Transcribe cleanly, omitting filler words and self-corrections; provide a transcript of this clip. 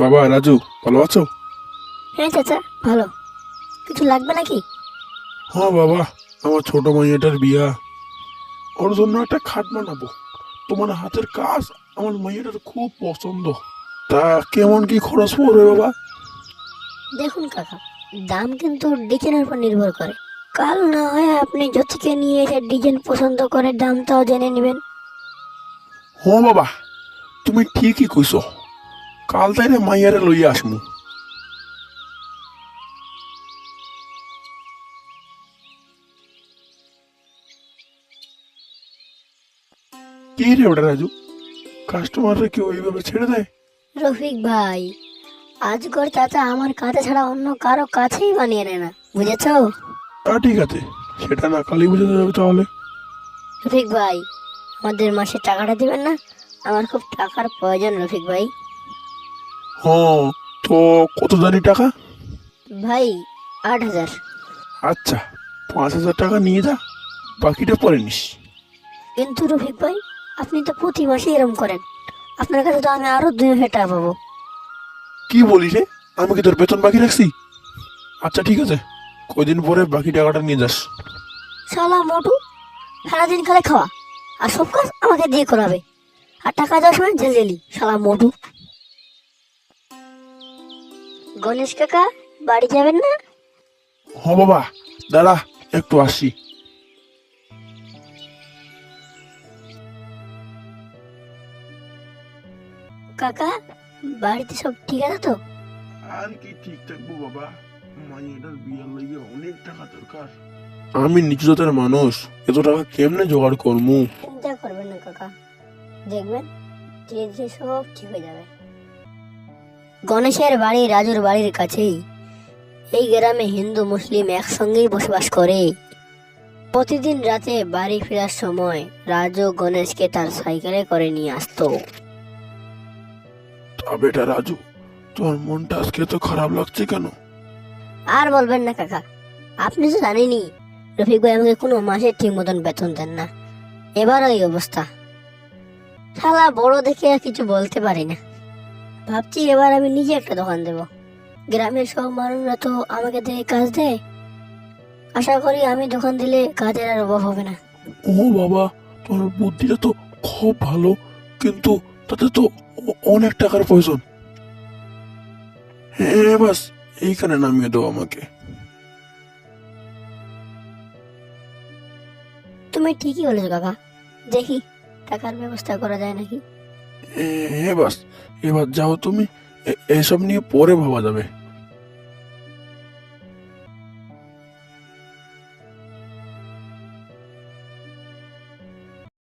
বাবা রাজু, ভালো আছো? হ্যাঁ চাচা, ভালো। কিছু লাগবে নাকি? হ্যাঁ বাবা, আমার ছোট মাইয়াটার বিয়া, ওর জন্য একটা খাট বানাবো। তোমার হাতের কাজ আমার মাইয়াটার খুব পছন্দ। তা কেমন কি খরচ পড়বে বাবা? দেখুন কাকা, দাম কিন্তু ডিজাইনের উপর নির্ভর করে। কাল না হয় আপনি জ্যোতিকে নিয়ে এসে ডিজাইন পছন্দ করে দামটাও জেনে নেবেন। হ্যাঁ বাবা, তুমি ঠিকই কইছো। কাল তাইলে মাইয়ারে লইয়া আসমু। কি রে ওটা রাজু, কাস্টমাররা কি ওইভাবে ছেড়ে দেয়? রফিক ভাই, আজগর চাচা আমার কাছে ছাড়া অন্য কারো কাছেই বানিয়ে নেয় না, বুঝেছো? তা ঠিক আছে, সেটা না কালই বুঝতে যাবে তাহলে। রফিক ভাই, আমাদের মাসে টাকাটা দিবেন না? আমার খুব টাকার প্রয়োজন রফিক ভাই। হ্যাঁ, তো কত জানি টাকা? ভাই, 8,000। আচ্ছা, 5,000 টাকা নিয়ে যা, বাকিটা পরে নিস। কিন্তু রফিক ভাই, আপনি তো প্রতি মাসে এরম করেন। আপনার কাছে তো আমি আরো 2,000 টাকা পাবো। কি বলিস রে, আমি কি তোর বেতন বাকি রাখছি? আচ্ছা ঠিক আছে, কয়দিন পরে বাকি টাকাটা নিয়ে যাস। শালা মোটু, সারাদিন খালে খাওয়া আর সব কাজ আমাকে দিয়ে করাবে, আর টাকা দেওয়ার সময় জেলি। শালা মোটু। গণেশ কাকা, বাড়ি যাবেন না? হ বাবা, দাঁড়া একটু আসি। কাকা, বাড়িতে সব ঠিক আছে তো? আর কি ঠিক থাকবো বাবা, মাইয়াটার বিয়ার লাগিয়ে অনেক টাকা দরকার। আমি নিচু জাতের মানুষ, এত টাকা কেমনে জোগাড় করমু? চিন্তা করবেন না কাকা, দেখবেন ধীরে ধীরে সব ঠিক হয়ে যাবে। গণেশের বাড়ি রাজুর বাড়ির কাছেই। এই গ্রামে হিন্দু মুসলিম একসঙ্গেই বসবাস করে। প্রতিদিন রাতে বাড়ি ফেরার সময় রাজু গণেশকে তার সাইকেলে করে নিয়ে আসতো। তা বেটা রাজু, তোর মনটা আজকে তো খারাপ লাগছে কেন? আর বলবেন না কাকা, আপনি তো জানেনই রফিক ভাই আমাকে কোনো মাসে ঠিক মতন বেতন দেন না। এবার ওই অবস্থা। শালা বড় দেখে আর কিছু বলতে পারি না। ভাবছি এবার আমি নিজে একটা দোকান দেব। গ্রামের সব মানুষরা তো আমাকে দেখে কাজ দেয়। আশা করি আমি দোকান দিলে কাজের আর অভাব হবে না। ও বাবা, তোর বুদ্ধিটা তো খুব ভালো, কিন্তু তাতে তো অনেক টাকার প্রয়োজন। হ্যাঁ বাস, এইখানে নামিয়ে দাও আমাকে। তুমি ঠিকই বলেছো কাকা, দেখি টাকার ব্যবস্থা করা যায় নাকি। হ্যাঁ বাস, এবার যাও তুমি, এসব নিয়ে পরে ভাবা যাবে।